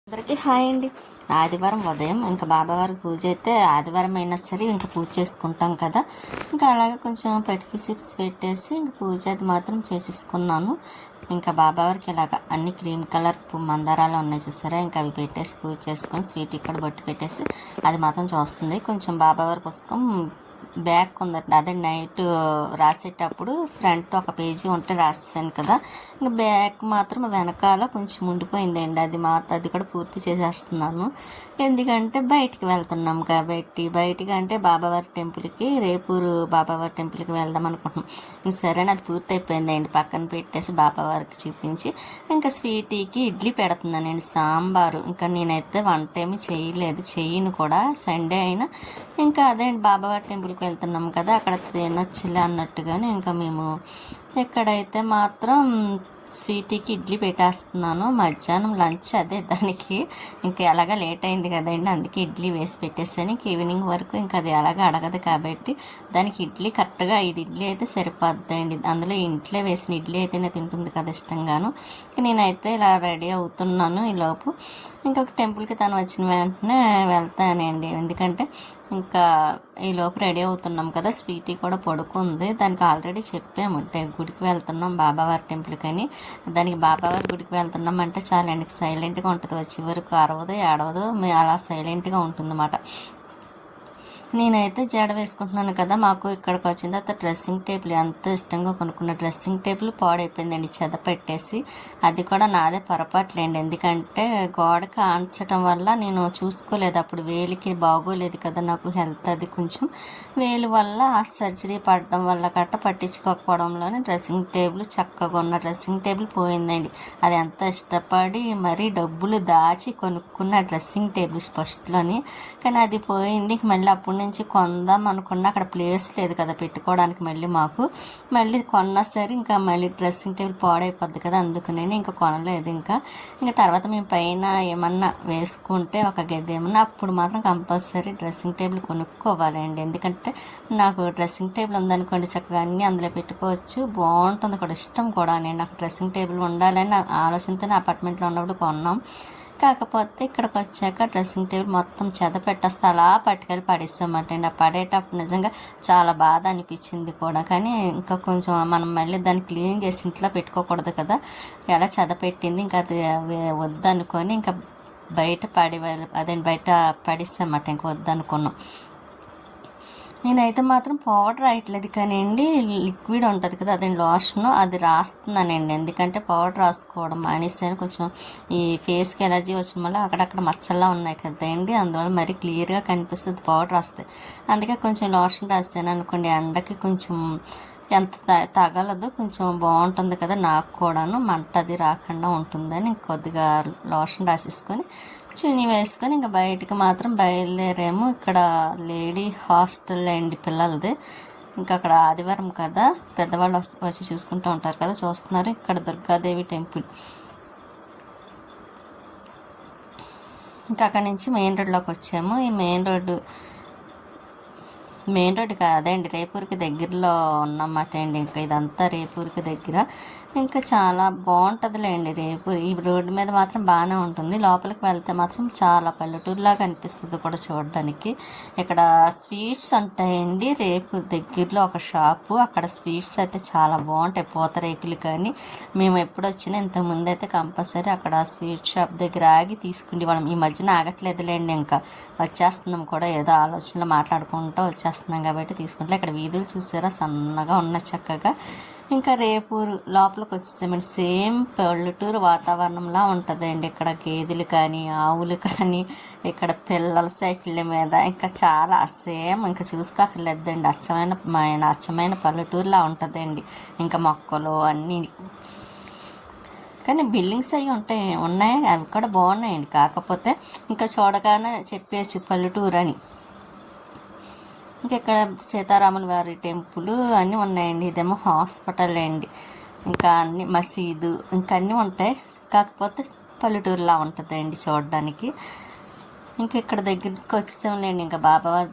అందరికీ హాయ్ అండి. ఆదివారం ఉదయం ఇంకా బాబావారికి పూజ అయితే ఆదివారం అయినా సరే ఇంకా పూజ చేసుకుంటాం కదా. ఇంకా అలాగే కొంచెం పెటికి సిప్స్ పెట్టేసి ఇంకా పూజ అది మాత్రం చేసేసుకున్నాను. ఇంకా బాబావారికి ఇలాగ అన్ని క్రీమ్ కలర్ మందారాలు ఉన్నాయి చూసారా, ఇంకా అవి పెట్టేసి పూజ చేసుకొని స్వీట్ ఇక్కడ బొట్టు పెట్టేసి అది మాత్రం చూస్తుంది. కొంచెం బాబావారి పుస్తకం బ్యాక్ ఉందండి, అదే నైట్ రాసేటప్పుడు ఫ్రంట్ ఒక పేజీ ఉంటే రాసాను కదా, ఇంకా బ్యాక్ మాత్రం వెనకాల కొంచెం ఉండిపోయిందండి. అది కూడా పూర్తి చేసేస్తున్నాను. ఎందుకంటే బయటికి వెళ్తున్నాం కాబట్టి, బయటికి అంటే బాబావారి టెంపుల్కి, రేపూరు బాబావారి టెంపుల్కి వెళ్దాం అనుకుంటున్నాం. సరే అది పూర్తి అయిపోయిందండి, పక్కన పెట్టేసి బాబావారికి చూపించి ఇంకా స్వీటీకి ఇడ్లీ పెడుతున్నానండి, సాంబారు. ఇంకా నేనైతే వంట ఏమి చేయను కూడా, సండే అయినా ఇంకా అదే బాబావారి టెంపుల్కి వెళ్తున్నాం కదా, అక్కడ తినొచ్చులే అన్నట్టుగానే ఇంకా మేము ఎక్కడైతే మాత్రం స్వీటీకి ఇడ్లీ పెట్టేస్తున్నాను. మధ్యాహ్నం లంచ్ అదే దానికి, ఇంకా ఎలాగా లేట్ అయింది కదండి, అందుకే ఇడ్లీ వేసి పెట్టేసాను. ఇంక ఈవినింగ్ వరకు ఇంకా అది ఎలాగా అడగదు కాబట్టి దానికి ఇడ్లీ కరెక్ట్గా 5 ఇడ్లీ అయితే సరిపోద్దండి. అందులో ఇంట్లో వేసిన ఇడ్లీ అయితేనే తింటుంది కదా ఇష్టంగాను. నేనైతే ఇలా రెడీ అవుతున్నాను. ఈలోపు ఇంకొక టెంపుల్కి తను వచ్చిన వెంటనే వెళ్తానండి, ఎందుకంటే ఇంకా ఈలోపు రెడీ అవుతున్నాం కదా. స్వీటీ కూడా పడుకుంది, దానికి ఆల్రెడీ చెప్పాము గుడికి వెళ్తున్నాం బాబావారి టెంపుల్కి అని. దానికి బాబావారి గుడికి వెళ్తున్నాం అంటే చాలా ఎందుకు సైలెంట్గా ఉంటుంది, వచ్చే వరకు అరవదు ఏడవదు, అలా సైలెంట్గా ఉంటుంది అన్నమాట. నేనైతే జడ వేసుకుంటున్నాను కదా, మాకు ఇక్కడికి వచ్చిన తర్వాత డ్రెస్సింగ్ టేబుల్ ఎంత ఇష్టంగా కొనుక్కున్న డ్రెస్సింగ్ టేబుల్ పాడైపోయిందండి, చెద పెట్టేసి. అది కూడా నాదే పొరపాట్లేండి, ఎందుకంటే గోడకి ఆంచడం వల్ల నేను చూసుకోలేదు, అప్పుడు వేలికి బాగోలేదు కదా నాకు హెల్త్, అది కొంచెం వేలు వల్ల సర్జరీ పడడం వల్ల పట్టించుకోకపోవడంలోనే డ్రెస్సింగ్ టేబుల్, చక్కగా ఉన్న డ్రెస్సింగ్ టేబుల్ పోయిందండి. అది ఎంత ఇష్టపడి మరీ డబ్బులు దాచి కొనుక్కున్న డ్రెస్సింగ్ టేబుల్ ఫస్ట్లోని, కానీ అది పోయింది. మళ్ళీ అప్పటి నుంచి కొందాం అనుకున్నా, అక్కడ ప్లేస్ లేదు కదా పెట్టుకోవడానికి. మళ్ళీ కొన్నా సరే ఇంకా మళ్ళీ డ్రెస్సింగ్ టేబుల్ పాడైపోద్ది కదా, అందుకనే ఇంకా కొనలేదు. ఇంకా తర్వాత మేము పైన ఏమన్నా వేసుకుంటే ఒక గది ఏమన్నా, అప్పుడు మాత్రం కంపల్సరీ డ్రెస్సింగ్ టేబుల్ కొనుక్కోవాలండి. ఎందుకంటే నాకు డ్రెస్సింగ్ టేబుల్ ఉందనుకోండి, చక్కగా అన్నీ అందులో పెట్టుకోవచ్చు, బాగుంటుంది కూడా, ఇష్టం కూడా. నేను నాకు డ్రెస్సింగ్ టేబుల్ ఉండాలని ఆలోచనతోనే అపార్ట్మెంట్లో ఉన్నప్పుడు కొన్నాం. కాకపోతే ఇక్కడికి వచ్చాక డ్రెస్సింగ్ టేబుల్ మొత్తం చెద పెట్టేస్తే అలా పట్టుకెళ్ళి పడేస్తామంటే, ఆ పడేటప్పుడు నిజంగా చాలా బాధ అనిపించింది కూడా. కానీ ఇంకా కొంచెం మనం మళ్ళీ దాన్ని క్లీన్ చేసి ఇంట్లో పెట్టుకోకూడదు కదా, ఎలా చెద పెట్టింది. ఇంకా అది వద్దనుకొని ఇంకా బయట బయట పడేస్తామట, ఇంకా వద్దనుకున్నాం. నేనైతే మాత్రం పౌడర్ రాయట్లేదు కానీ అండి, లిక్విడ్ ఉంటుంది కదా, అదే లోషన్, అది రాస్తున్నానండి. ఎందుకంటే పౌడర్ రాసుకోవడం మానేసాను, కొంచెం ఈ ఫేస్కి ఎలర్జీ వచ్చిన వల్ల అక్కడక్కడ మచ్చల్లా ఉన్నాయి కదండి, అందువల్ల మరీ క్లియర్గా కనిపిస్తుంది పౌడర్ రాస్తే. అందుకే కొంచెం లోషన్ రాసాను అనుకోండి, ఎండకి కొంచెం ఎంత తగలదు, కొంచెం బాగుంటుంది కదా, నాకు కూడాను మంట అది రాకుండా ఉంటుందని కొద్దిగా లోషన్ రాసేసుకొని చున్నీ వేసుకొని ఇంకా బయటికి మాత్రం బయలుదేరాము. ఇక్కడ లేడీ హాస్టల్ అండి పిల్లలది, ఇంకా అక్కడ ఆదివారం కదా పెద్దవాళ్ళు వచ్చి చూసుకుంటూ ఉంటారు కదా, చూస్తున్నారు. ఇక్కడ దుర్గాదేవి టెంపుల్. ఇంకా అక్కడి నుంచి మెయిన్ రోడ్లోకి వచ్చాము. ఈ మెయిన్ రోడ్డు కాదండి, రేపూర్కి దగ్గరలో ఉన్నమాట అండి. ఇంకా ఇదంతా రేపూర్కి దగ్గర, ఇంకా చాలా బాగుంటుందిలేండి రేపూర్. ఈ రోడ్డు మీద మాత్రం బాగానే ఉంటుంది, లోపలికి వెళ్తే మాత్రం చాలా పల్లెటూరులాగా అనిపిస్తుంది కూడా చూడడానికి. ఇక్కడ స్వీట్స్ ఉంటాయండి, రేపూర్ దగ్గరలో ఒక షాపు, అక్కడ స్వీట్స్ అయితే చాలా బాగుంటాయి, పూతరేకులు. కానీ మేము ఎప్పుడు వచ్చినా ఇంతకుముందు అయితే కంపల్సరీ అక్కడ స్వీట్ షాప్ దగ్గర ఆగి తీసుకుంటే వాళ్ళం. ఈ మధ్యన ఆగట్లేదులేండి, ఇంకా వచ్చేస్తున్నాం కూడా, ఏదో ఆలోచనలో మాట్లాడుకుంటూ వచ్చేస్తున్నాం కాబట్టి తీసుకుంటే. ఇక్కడ వీధులు చూసారా సన్నగా ఉన్న చక్కగా. ఇంకా రేపూరు లోపలికి వచ్చేసామండి, సేమ్ పల్లెటూరు వాతావరణంలా ఉంటుందండి. ఇక్కడ గేదెలు కానీ ఆవులు కానీ, ఇక్కడ పిల్లల సైకిళ్ళ మీద ఇంకా చాలా సేమ్, ఇంకా చూసుకోకర్లేదండి, అచ్చమైన పల్లెటూరులా ఉంటుందండి. ఇంకా మొక్కలు అన్నీ, కానీ బిల్డింగ్స్ అవి ఉన్నాయి, అవి కూడా బాగున్నాయండి. కాకపోతే ఇంకా చూడగానే చెప్పేసి పల్లెటూరు అని. ఇంకా ఇక్కడ సీతారాముల వారి టెంపుల్ అన్నీ ఉన్నాయండి. ఇదేమో హాస్పిటల్ అండి, ఇంకా అన్ని మసీదు, ఇంకా అన్నీ ఉంటాయి. కాకపోతే పల్లెటూరులా ఉంటుందండి చూడడానికి. ఇంకా ఇక్కడ దగ్గరికి వచ్చేసాంలేండి, ఇంకా బాబావారి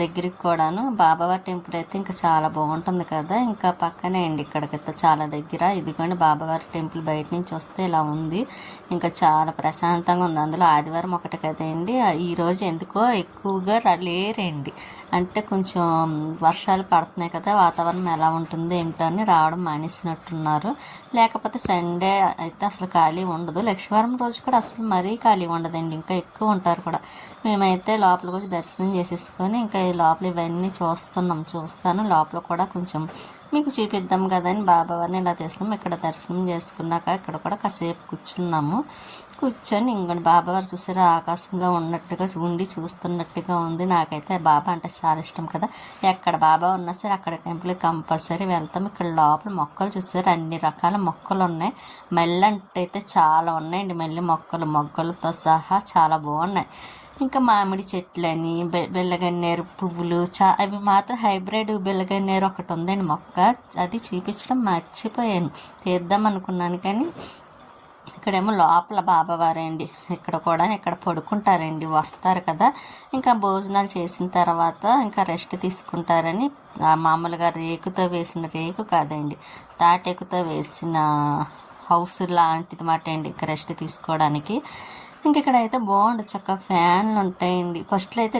దగ్గరికి కూడాను. బాబావారి టెంపుల్ అయితే ఇంకా చాలా బాగుంటుంది కదా, ఇంకా పక్కనే అండి ఇక్కడికైతే చాలా దగ్గర. ఇదిగోండి బాబావారి టెంపుల్ బయట నుంచి వస్తే ఇలా ఉంది, ఇంకా చాలా ప్రశాంతంగా ఉంది. అందులో ఆదివారం ఒకటి కదండి, ఈరోజు ఎందుకో ఎక్కువగా లేరండి. అంటే కొంచెం వర్షాలు పడుతున్నాయి కదా, వాతావరణం ఎలా ఉంటుందో ఏమిటో అని రావడం మానేసినట్టున్నారు. లేకపోతే సండే అయితే అసలు ఖాళీ ఉండదు, లక్షవారం రోజు కూడా అసలు మరీ ఖాళీ ఉండదండి, ఇంకా ఎక్కువ ఉంటారు కూడా. మేమైతే లోపలికి వచ్చి దర్శనం చేసేసుకొని ఇంకా ఈ లోపల ఇవన్నీ చూస్తాను. లోపల కూడా కొంచెం మీకు చూపిద్దాం కదని బాబావారిని ఇలా తీస్తున్నాం. ఇక్కడ దర్శనం చేసుకున్నాక ఇక్కడ కూడా కాసేపు కూర్చొని ఇంకొండి బాబావారు చూసారా ఆకాశంలో ఉన్నట్టుగా ఉండి చూస్తున్నట్టుగా ఉంది. నాకైతే బాబా అంటే చాలా ఇష్టం కదా, ఎక్కడ బాబా ఉన్నా సరే అక్కడ టెంపుల్కి కంపల్సరీ వెళ్తాం. ఇక్కడ లోపల మొక్కలు చూసారు, అన్ని రకాల మొక్కలు ఉన్నాయి. మల్లె అంటే చాలా ఉన్నాయండి, మల్లె మొగ్గలతో సహా చాలా బాగున్నాయి. ఇంకా మామిడి చెట్లని బెల్లగన్నేరు పువ్వులు అవి మాత్రం హైబ్రిడ్ బెల్లగన్నేరు ఒకటి ఉందండి మొక్క, అది చూపించడం మర్చిపోయాను, తీద్దాం అనుకున్నాను. కానీ ఇక్కడేమో లోపల బాబావారండి, ఇక్కడ పడుకుంటారండి, వస్తారు కదా ఇంకా భోజనాలు చేసిన తర్వాత ఇంకా రెస్ట్ తీసుకుంటారని. మామూలుగా రేకుతో వేసిన రేకు కాదండి, తాటెకుతో వేసిన హౌస్ లాంటిది మాట అండి, ఇంకా రెస్ట్ తీసుకోవడానికి. ఇంక ఇక్కడైతే బాగుంటుంది, చక్కగా ఫ్యాన్లు ఉంటాయండి. ఫస్ట్లో అయితే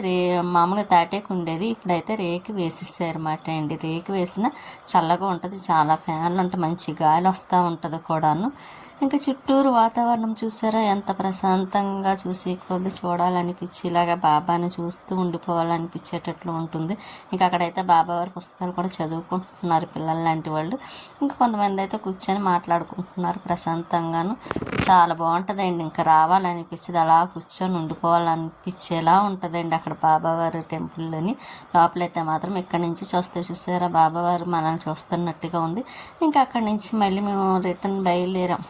మామూలుగా తాటేకు ఉండేది, ఇప్పుడైతే రేకు వేసేసారన్నమాట అండి. రేకు వేసిన చల్లగా ఉంటుంది, చాలా ఫ్యాన్లు ఉంటాయి, మంచి గాలి వస్తూ ఉంటుంది కూడాను. ఇంకా చుట్టూరు వాతావరణం చూసారా ఎంత ప్రశాంతంగా, చూసి కొద్ది చూడాలనిపించి ఇలాగా బాబాని చూస్తూ ఉండిపోవాలనిపించేటట్లు ఉంటుంది. ఇంకా అక్కడైతే బాబావారి పుస్తకాలు కూడా చదువుకుంటున్నారు పిల్లలు లాంటి వాళ్ళు. ఇంకా కొంతమంది అయితే కూర్చొని మాట్లాడుకుంటున్నారు ప్రశాంతంగాను, చాలా బాగుంటుందండి. ఇంకా రావాలనిపించేది, అలా కూర్చొని ఉండిపోవాలనిపించేలా ఉంటుందండి అక్కడ బాబావారి టెంపుల్లోని. లోపలైతే మాత్రం ఇక్కడి నుంచి చూసారా బాబావారు మనల్ని చూస్తున్నట్టుగా ఉంది. ఇంకా అక్కడి నుంచి మళ్ళీ మేము రిటర్న్ బయలుదేరాం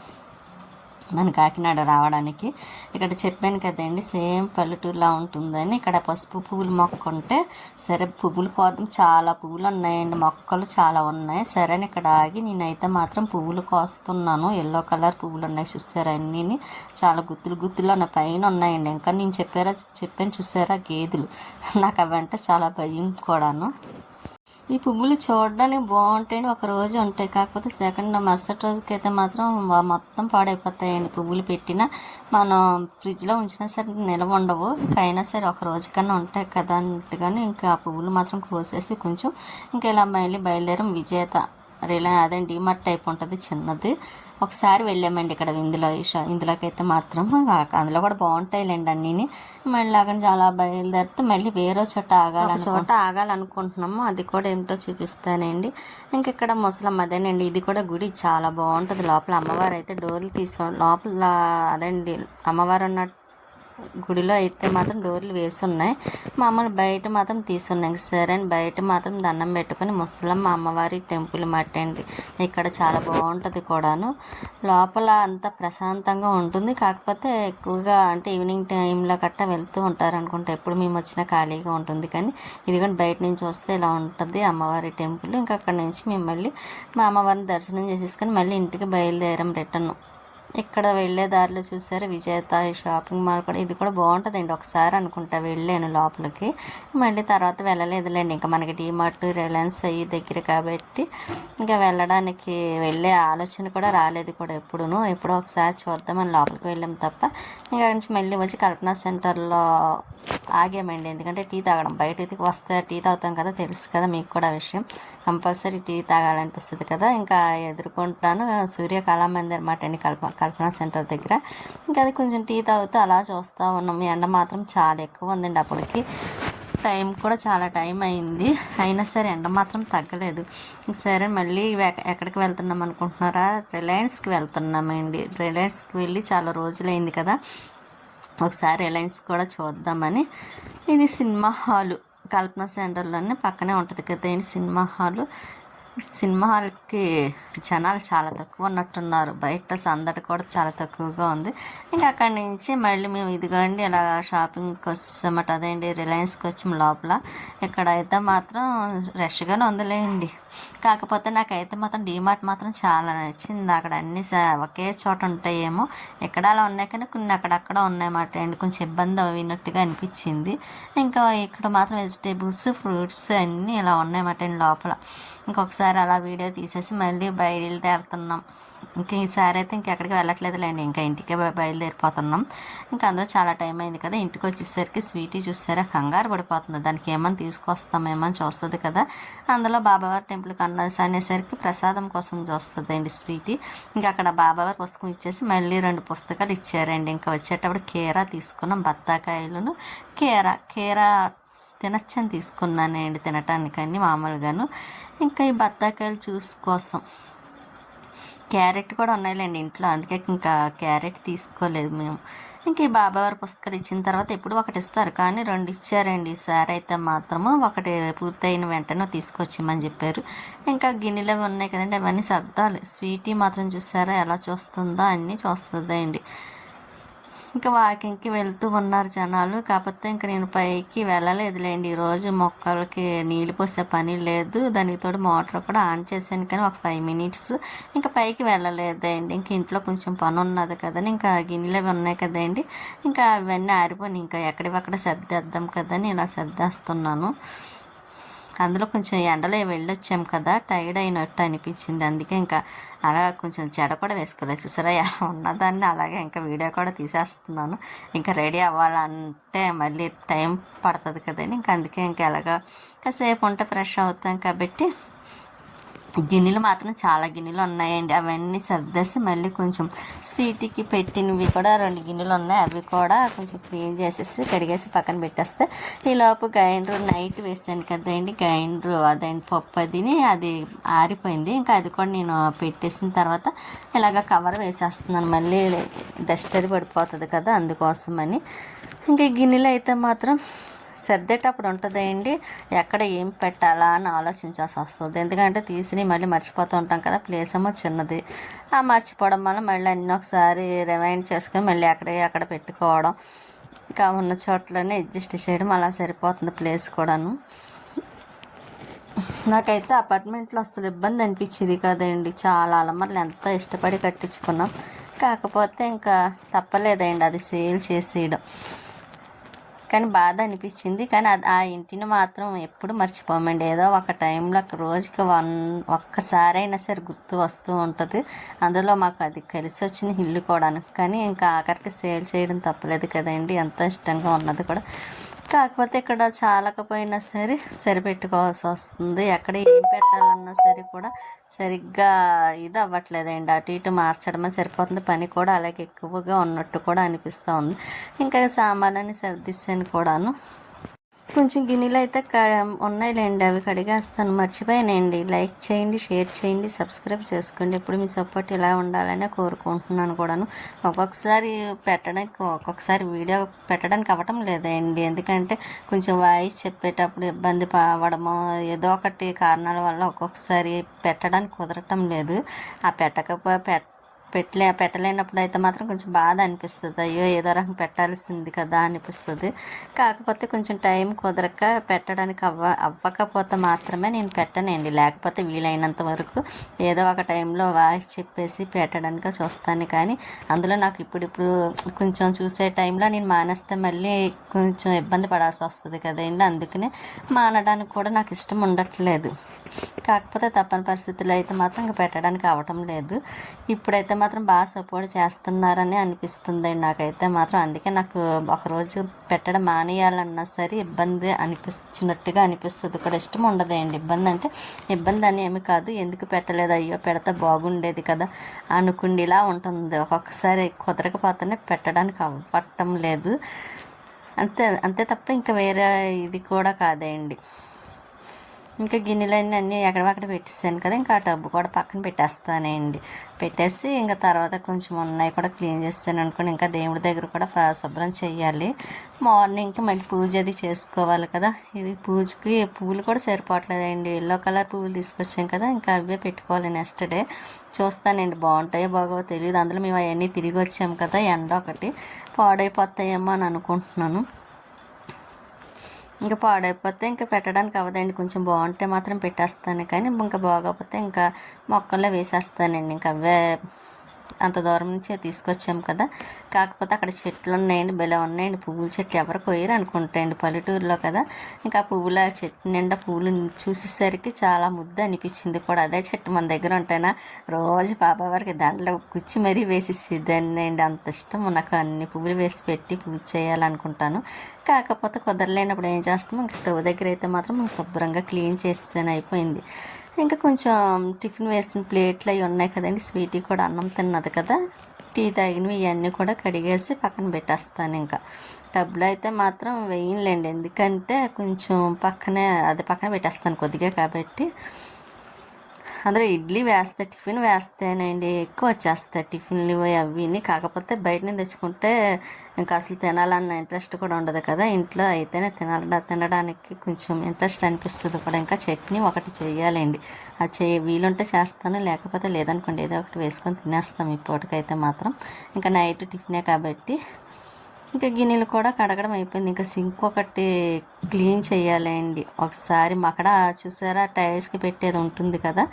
మన కాకినాడ రావడానికి. ఇక్కడ చెప్పాను కదండి సేమ్ పల్లెటూరులా ఉంటుందని. ఇక్కడ పసుపు పువ్వులు మొక్క ఉంటే సరే పువ్వులు కోద్దాం, చాలా పువ్వులు ఉన్నాయండి, మొక్కలు చాలా ఉన్నాయి. సరే అని ఇక్కడ ఆగి నేనైతే మాత్రం పువ్వులు కోస్తున్నాను. ఎల్లో కలర్ పువ్వులు ఉన్నాయి చూసారా, అన్నీ చాలా గుత్తులు ఉన్న పైన ఉన్నాయండి. ఇంకా నేను చెప్పాను చూసారా గేదెలు, నాకు అవంటే చాలా భయం కూడాను. ఈ పువ్వులు చూడడానికి బాగుంటాయండి, ఒక రోజు ఉంటాయి, కాకపోతే మరుసటి రోజుకి అయితే మాత్రం మొత్తం పాడైపోతాయండి. పువ్వులు పెట్టినా మనం ఫ్రిడ్జ్లో ఉంచినా సరే నిలవ ఉండవు, అయినా సరే ఒక రోజు కన్నా ఉంటాయి కదా అన్నట్టుగానే ఇంకా ఆ పువ్వులు మాత్రం కోసేసి కొంచెం ఇంకా ఇలా మళ్ళీ బయలుదేరం. విజేత అదే డిమార్ట్ టైప్ ఉంటుంది చిన్నది, ఒకసారి వెళ్ళామండి ఇక్కడ ఇందులోకి అయితే మాత్రం. అందులో కూడా బాగుంటాయిలేండి అన్నీ. మళ్ళీ అక్కడ చాలా బయలుదేరితే మళ్ళీ వేరే చోట ఆగాలనుకుంటున్నాము, అది కూడా ఏమిటో చూపిస్తానండి. ఇంక ఇక్కడ ముసలమ్మ అదేనండి, ఇది కూడా గుడి చాలా బాగుంటుంది. లోపల అమ్మవారు అయితే డోర్లు లోపల అదండి అమ్మవారు ఉన్న గుడిలో అయితే మాత్రం డోర్లు వేసి ఉన్నాయి, మామూలు బయట మాత్రం తీసున్నాయి. సరే అని బయట మాత్రం దండం పెట్టుకొని ముసలమ్మ అమ్మవారి టెంపుల్ మట్టండి, ఇక్కడ చాలా బాగుంటుంది కూడాను. లోపల అంతా ప్రశాంతంగా ఉంటుంది, కాకపోతే ఎక్కువగా అంటే ఈవినింగ్ టైంలో గట్టా వెళ్తూ ఉంటారు అనుకుంటా, ఎప్పుడు మేము వచ్చినా ఖాళీగా ఉంటుంది. కానీ ఇదిగోండి బయట నుంచి వస్తే ఇలా ఉంటుంది అమ్మవారి టెంపుల్. ఇంకా అక్కడి నుంచి మేము మళ్ళీ మా అమ్మవారిని దర్శనం చేసేసుకొని మళ్ళీ ఇంటికి బయలుదేరాం రిటర్న్. ఇక్కడ వెళ్ళే దారిలో చూసారు విజేత షాపింగ్ మాల్ కూడా, ఇది కూడా బాగుంటుందండి. ఒకసారి అనుకుంటా వెళ్ళాను లోపలికి, మళ్ళీ తర్వాత వెళ్ళలేదులేండి. ఇంకా మనకి డిమార్ట్ రిలయన్స్ అయ్యి దగ్గర కాబట్టి ఇంకా వెళ్ళే ఆలోచన కూడా రాలేదు కూడా ఎప్పుడో ఒకసారి చూద్దామని లోపలికి వెళ్ళాం తప్ప. ఇంకా అక్కడి నుంచి మళ్ళీ వచ్చి కల్పనా సెంటర్లో ఆగామండి, ఎందుకంటే టీ తాగడం. బయటకి వస్తే టీ తాగుతాం కదా, తెలుసు కదా మీకు కూడా విషయం, కంపల్సరీ టీ తాగాలనిపిస్తుంది కదా. ఇంకా ఎదుర్కొంటాను సూర్య కళామందిర్ మాట అండి కల్పనా సెంటర్ దగ్గర. ఇంకా అది కొంచెం టీ తాగుతూ అలా చూస్తూ ఉన్నాం. ఎండ మాత్రం చాలా ఎక్కువ ఉందండి, అప్పటికి టైం కూడా చాలా టైం అయింది, అయినా సరే ఎండ మాత్రం తగ్గలేదు. సరే మళ్ళీ ఎక్కడికి వెళ్తున్నాం అనుకుంటున్నారా, రిలయన్స్కి వెళ్తున్నామండి. రిలయన్స్కి వెళ్ళి చాలా రోజులైంది కదా, ఒకసారి రిలయన్స్ కూడా చూద్దామని. ఇది సినిమా హాలు కల్పనా సెంటర్లోనే పక్కనే ఉంటుంది కదా సినిమా హాలు. సినిమా హాల్కి జనాలు చాలా తక్కువ ఉన్నట్టున్నారు. బయట సందడి కూడా చాలా తక్కువగా ఉంది. ఇంకా అక్కడి నుంచి మళ్ళీ మేము ఇదిగోండి ఇలా షాపింగ్కి వచ్చామట. అదేంటి రిలయన్స్కి వచ్చాం లోపల. ఇక్కడైతే మాత్రం రష్గానే ఉందిలేండి. కాకపోతే నాకైతే మాత్రం డీమార్ట్ మాత్రం చాలా నచ్చింది. అక్కడ అన్ని ఒకే చోట ఉంటాయేమో, ఎక్కడ అలా ఉన్నాయి కానీ కొన్ని అక్కడక్కడ ఉన్నాయన్నమాట అండి. కొంచెం ఇబ్బంది అయినట్టుగా అనిపించింది. ఇంకా ఇక్కడ మాత్రం వెజిటేబుల్స్ ఫ్రూట్స్ అన్నీ ఇలా ఉన్నాయన్నమాట అండి లోపల. ఇంకొకసారి అలా వీడియో తీసేసి మళ్ళీ బయలుదేరుతున్నాం. ఇంక ఈసారి అయితే ఇంకెక్కడికి వెళ్ళట్లేదులేండి, ఇంకా ఇంటికే బయలుదేరిపోతున్నాం. ఇంకా అందులో చాలా టైం అయింది కదా. ఇంటికి వచ్చేసరికి స్వీటీ చూసారా కంగారు పడిపోతుంది. దానికి ఏమని తీసుకొస్తామేమో అని చూస్తుంది కదా. అందులో బాబావారి టెంపుల్కి అనేసరికి ప్రసాదం కోసం చూస్తుందండి స్వీటీ. ఇంకా అక్కడ బాబావారి పుస్తకం ఇచ్చేసి మళ్ళీ 2 పుస్తకాలు ఇచ్చారండి. ఇంకా వచ్చేటప్పుడు కీరా తీసుకున్నాం, బత్తాకాయలను. కీరా తినచ్చని తీసుకున్నానండి తినటానికని మామూలుగాను. ఇంకా ఈ బత్తాకాయలు జ్యూస్ కోసం క్యారెట్ కూడా ఉన్నాయిలేండి ఇంట్లో, అందుకే ఇంకా క్యారెట్ తీసుకోలేదు మేము. ఇంక ఈ బాబావారి పుస్తకాలు ఇచ్చిన తర్వాత ఎప్పుడు ఒకటి ఇస్తారు కానీ 2 ఇచ్చారండి. ఈసారి అయితే మాత్రము ఒకటి పూర్తయిన వెంటనే తీసుకొచ్చిమని చెప్పారు. ఇంకా గిన్నెలు ఉన్నాయి కదండి, అవన్నీ సర్దాలి. స్వీటీ మాత్రం చూసారా ఎలా చూస్తుందో, అన్నీ చూస్తుందండి. ఇంకా వాకింగ్కి వెళ్తూ ఉన్నారు జనాలు. కాకపోతే ఇంకా నేను పైకి వెళ్ళలేదులేండి. ఈరోజు మొక్కలకి నీళ్ళు పోసే పని లేదు. దానికి తోడు మోటార్ కూడా ఆన్ చేశాను కానీ ఒక 5 మినిట్స్ ఇంకా పైకి వెళ్ళలేదండి. ఇంకా ఇంట్లో కొంచెం పని ఉన్నది కదని, ఇంకా గిన్నెలు అవి ఉన్నాయి కదండి, ఇంకా అవన్నీ ఆరిపోయి ఇంకా ఎక్కడివక్కడ సర్దేద్దాం కదని ఇలా సర్దేస్తున్నాను. అందులో కొంచెం ఎండలో వెళ్ళొచ్చాం కదా, టైర్డ్ అయినట్టు అనిపించింది. అందుకే ఇంకా అలా కొంచెం జడ కూడా వేసుకోలేదు. చూసారా ఎలా ఉన్నదాన్ని, అలాగే ఇంకా వీడియో కూడా తీసేస్తున్నాను. ఇంకా రెడీ అవ్వాలంటే మళ్ళీ టైం పడుతుంది కదండి. ఇంకా అందుకే ఇంకా ఎలాగా కాసేపు ఉంటే ఫ్రెష్ అవుతాం కాబట్టి గిన్నెలు మాత్రం చాలా గిన్నెలు ఉన్నాయండి. అవన్నీ సర్దేసి మళ్ళీ కొంచెం స్వీట్కి పెట్టినవి కూడా 2 గిన్నెలు ఉన్నాయి, అవి కూడా కొంచెం క్లీన్ చేసేసి కడిగేసి పక్కన పెట్టేస్తే ఈలోపు గ్రైండర్ నైట్ వేసాను కదండి, గ్రైండర్ అదండి పప్పు అది ఆరిపోయింది. ఇంకా అది కూడా నేను పెట్టేసిన తర్వాత ఇలాగ కవర్ వేసేస్తున్నాను. మళ్ళీ డస్ట్ అది పడిపోతుంది కదా, అందుకోసమని. ఇంకా గిన్నెలు అయితే మాత్రం సర్దేటప్పుడు ఉంటుందండి, ఎక్కడ ఏం పెట్టాలా అని ఆలోచించాల్సి వస్తుంది. ఎందుకంటే తీసి మళ్ళీ మర్చిపోతూ ఉంటాం కదా, ప్లేస్ ఏమో చిన్నది. ఆ మర్చిపోవడం వల్ల మళ్ళీ అన్నీ ఒకసారి రిమైండ్ చేసుకొని మళ్ళీ అక్కడ పెట్టుకోవడం, ఇంకా ఉన్న చోట్లనే అడ్జస్ట్ చేయడం అలా సరిపోతుంది ప్లేస్ కూడాను. నాకైతే అపార్ట్మెంట్లో అసలు ఇబ్బంది అనిపించేది కదండి. చాలా అలమర్లు ఎంత ఇష్టపడి కట్టించుకున్నాం. కాకపోతే ఇంకా తప్పలేదండి అది సేల్ చేసేయడం. కానీ బాధ అనిపించింది. కానీ ఆ ఇంటిని మాత్రం ఎప్పుడు మర్చిపోమండి. ఏదో ఒక టైంలో రోజుకి ఒక్కసారైనా సరే గుర్తు వస్తూ ఉంటుంది. అందులో మాకు అది కలిసి వచ్చిన ఇల్లు కూడా. కానీ ఇంకా ఆఖరికి సేల్ చేయడం తప్పలేదు కదండి, ఎంత ఇష్టంగా ఉన్నది కూడా. కాకపోతే ఇక్కడ చాలకపోయినా సరే సరిపెట్టుకోవాల్సి వస్తుంది. ఎక్కడ ఏం పెట్టాలన్నా సరే కూడా సరిగ్గా ఇది అవ్వట్లేదండి. అటు ఇటు మార్చడమే సరిపోతుంది. పని కూడా అలాగే ఎక్కువగా ఉన్నట్టు కూడా అనిపిస్తూ ఉంది. ఇంకా సామాన్లన్నీ సర్దిస్తాను కూడాను. కొంచెం గిన్నెలు అయితే ఉన్నాయిలేండి, అవి కడిగేస్తాను. మర్చిపోయానండి. లైక్ చేయండి, షేర్ చేయండి, సబ్స్క్రైబ్ చేసుకోండి. ఇప్పుడు మీ సపోర్ట్ ఇలా ఉండాలని కోరుకుంటున్నాను కూడాను. ఒక్కొక్కసారి వీడియో పెట్టడానికి అవ్వటం లేదండి. ఎందుకంటే కొంచెం వాయిస్ చెప్పేటప్పుడు ఇబ్బంది పడడము, ఏదో ఒకటి కారణాల వల్ల ఒక్కొక్కసారి పెట్టడానికి కుదరటం లేదు. ఆ పెట్టలేనప్పుడు అయితే మాత్రం కొంచెం బాధ అనిపిస్తుంది. అయ్యో ఏదో రకం పెట్టాల్సింది కదా అనిపిస్తుంది. కాకపోతే కొంచెం టైం కుదరక పెట్టడానికి అవ్వకపోతే మాత్రమే నేను పెట్టనండి. లేకపోతే వీలైనంత వరకు ఏదో ఒక టైంలో వాయిస్ చెప్పేసి పెట్టడానికి చూస్తాను. కానీ అందులో నాకు ఇప్పుడు కొంచెం చూసే టైంలో నేను మానేస్తే మళ్ళీ కొంచెం ఇబ్బంది పడాల్సి వస్తుంది కదండి. అందుకనే మానడానికి కూడా నాకు ఇష్టం ఉండట్లేదు. కాకపోతే తప్పని పరిస్థితుల్లో అయితే మాత్రం ఇంకా పెట్టడానికి అవ్వటం లేదు. ఇప్పుడైతే మాత్రం బాగా సపోర్ట్ చేస్తున్నారని అనిపిస్తుందండి నాకైతే మాత్రం. అందుకే నాకు ఒకరోజు పెట్టడం మానేయాలన్నా సరే ఇబ్బంది అనిపించినట్టుగా అనిపిస్తుంది కూడా. ఇష్టం ఉండదండి. ఇబ్బంది అని ఏమి కాదు, ఎందుకు పెట్టలేదు, అయ్యో పెడితే బాగుండేది కదా అనుకుండేలా ఉంటుంది. ఒక్కొక్కసారి కుదరకపోతేనే పెట్టడానికి అవ్వటం లేదు, అంతే తప్ప ఇంకా వేరే ఇది కూడా కాదండి. ఇంకా గిన్నెలన్నీ అన్నీ ఎక్కడక్కడ పెట్టేసాను కదా, ఇంకా ఆ టబ్బు కూడా పక్కన పెట్టేస్తానండి. పెట్టేసి ఇంకా తర్వాత కొంచెం ఉన్నాయి కూడా క్లీన్ చేస్తాను అనుకోండి. ఇంకా దేవుడి దగ్గర కూడా శుభ్రం చేయాలి. మార్నింగ్కి మళ్ళీ పూజ అది చేసుకోవాలి కదా. ఇది పూజకి పువ్వులు కూడా సరిపోవట్లేదండి. ఎల్లో కలర్ పువ్వులు తీసుకొచ్చాం కదా, ఇంకా అవే పెట్టుకోవాలి నెక్స్ట్ డే. చూస్తానండి బాగుంటాయో బాగో తెలియదు. అందులో మేము అవన్నీ తిరిగి వచ్చాము కదా, ఎండ ఒకటి పాడైపోతాయేమో అని అనుకుంటున్నాను. ఇంకా పాడైపోతే ఇంకా పెట్టడానికి అవ్వదండి. కొంచెం బాగుంటే మాత్రం పెట్టేస్తాను, కానీ ఇంకా బాగోకపోతే ఇంకా మొక్కల్లో వేసేస్తానండి. ఇంకా అవే అంత దూరం నుంచే తీసుకొచ్చాము కదా. కాకపోతే అక్కడ చెట్లు ఉన్నాయండి, భలే ఉన్నాయండి. పువ్వుల చెట్లు ఎవరు కొయ్యరు అనుకుంటాయండి పల్లెటూరులో కదా. ఇంకా పువ్వుల చెట్టు నిండా పువ్వులు చూసేసరికి చాలా ముద్ద అనిపించింది కూడా. అదే చెట్టు మన దగ్గర ఉంటేనా రోజు బాబావారికి దండలు కుచ్చి మరీ వేసేసిద్దండి. అంత ఇష్టం నాకు అన్ని పువ్వులు వేసి పెట్టి పూజ చేయాలనుకుంటాను. కాకపోతే కుదరలేనప్పుడు ఏం చేస్తాము, ఇంకా స్టవ్ దగ్గర అయితే మాత్రం శుభ్రంగా క్లీన్ చేసేసాను, అయిపోయింది. ఇంకా కొంచెం టిఫిన్ వేసిన ప్లేట్లు అవి ఉన్నాయి కదండి, స్వీటీ కూడా అన్నం తిన్నది కదా, టీ తాగినవి ఇవన్నీ కూడా కడిగేసి పక్కన పెట్టేస్తాను. ఇంకా టబ్లో అయితే మాత్రం వేయలేండి, ఎందుకంటే కొంచెం పక్కన పెట్టేస్తాను కొద్దిగా కాబట్టి. అందులో ఇడ్లీ వేస్తే టిఫిన్ వేస్తేనండి ఎక్కువ వచ్చేస్తాయి టిఫిన్లు అవిని. కాకపోతే బయట నుంచి తెచ్చుకుంటే ఇంకా అసలు తినాలన్న ఇంట్రెస్ట్ కూడా ఉండదు కదా. ఇంట్లో అయితేనే తినడానికి కొంచెం ఇంట్రెస్ట్ అనిపిస్తుంది కూడా. ఇంకా చట్నీ ఒకటి చేయాలండి, అది వీలుంటే చేస్తాను, లేకపోతే లేదనుకోండి ఏదో ఒకటి వేసుకొని తినేస్తాం ఇప్పటికైతే మాత్రం. ఇంకా నైట్ టిఫినే కాబట్టి. ఇంకా గిన్నెలు కూడా కడగడం అయిపోయింది. ఇంకా సింక్ ఒకటి క్లీన్ చేయాలండి. ఒకసారి అక్కడ చూసారా టైల్స్కి పెట్టేది ఉంటుంది కదా,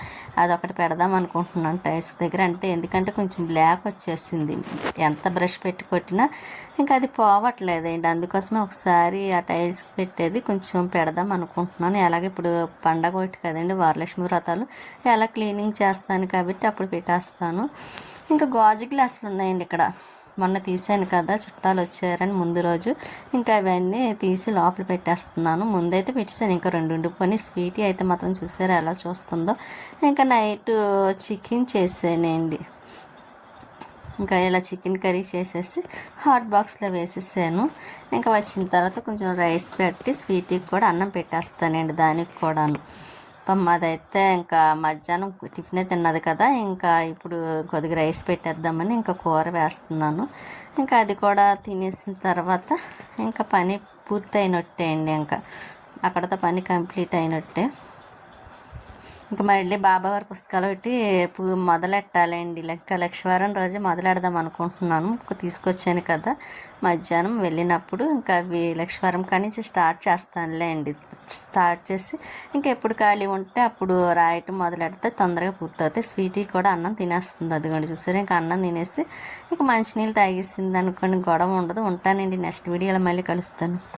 అదొకటి పెడదాం అనుకుంటున్నాను టైల్స్ దగ్గర. ఎందుకంటే కొంచెం బ్లాక్ వచ్చేసింది, ఎంత బ్రష్ పెట్టి కొట్టినా ఇంకా అది పోవట్లేదండి. అందుకోసమే ఒకసారి ఆ టైల్స్కి పెట్టేది కొంచెం పెడదాం అనుకుంటున్నాను. అలాగే ఇప్పుడు పండగ ఒకటి కదండి, వరలక్ష్మి వ్రతాలు, ఎలా క్లీనింగ్ చేస్తాను కాబట్టి అప్పుడు పెట్టేస్తాను. ఇంకా గాజు గ్లాసులు ఉన్నాయండి ఇక్కడ, మొన్న తీసాను కదా చుట్టాలు వచ్చారని ముందు రోజు. ఇంకా అవన్నీ తీసి లోపల పెట్టేస్తున్నాను. ముందైతే పెట్టేసాను, ఇంకా రెండు ఉండిపోయి. స్వీటీ అయితే మాత్రం చూసారా ఎలా చూస్తుందో. ఇంకా నైట్ చికెన్ చేసానండి. ఇంకా ఇలా చికెన్ కర్రీ చేసేసి హాట్ బాక్స్లో వేసేసాను. ఇంకా వచ్చిన తర్వాత కొంచెం రైస్ పెట్టి స్వీటీకి కూడా అన్నం పెట్టేస్తానండి, దానికి కూడాను. మాదైతే ఇంకా మధ్యాహ్నం టిఫినే తిన్నది కదా, ఇంకా ఇప్పుడు కొద్దిగా రైస్ పెట్టేద్దామని ఇంకా కూర వేస్తున్నాను. ఇంకా అది కూడా తినేసిన తర్వాత ఇంకా పని పూర్తి అయినట్టే అండి. ఇంకా అక్కడతో పని కంప్లీట్ అయినట్టే. ఇంకా మళ్ళీ బాబావారి పుస్తకాలు పెట్టి మొదలెట్టాలండి. లక్షవారం రోజు మొదలెడదాం అనుకుంటున్నాను. తీసుకొచ్చాను కదా మధ్యాహ్నం వెళ్ళినప్పుడు, ఇంకా అవి లక్షవారం కాడి నుంచి స్టార్ట్ చేస్తానులే అండి. స్టార్ట్ చేసి ఇంకా ఎప్పుడు ఖాళీ ఉంటే అప్పుడు రాయటం మొదలెడితే తొందరగా పూర్తవుతాయి. స్వీటీ కూడా అన్నం తినేస్తుంది, అదిగోండి చూసారు. ఇంకా అన్నం తినేసి ఇంకా మంచినీళ్ళు తాగేసింది అనుకోండి, గొడవ ఉండదు. ఉంటానండి, నెక్స్ట్ వీడియోలో మళ్ళీ కలుస్తాను.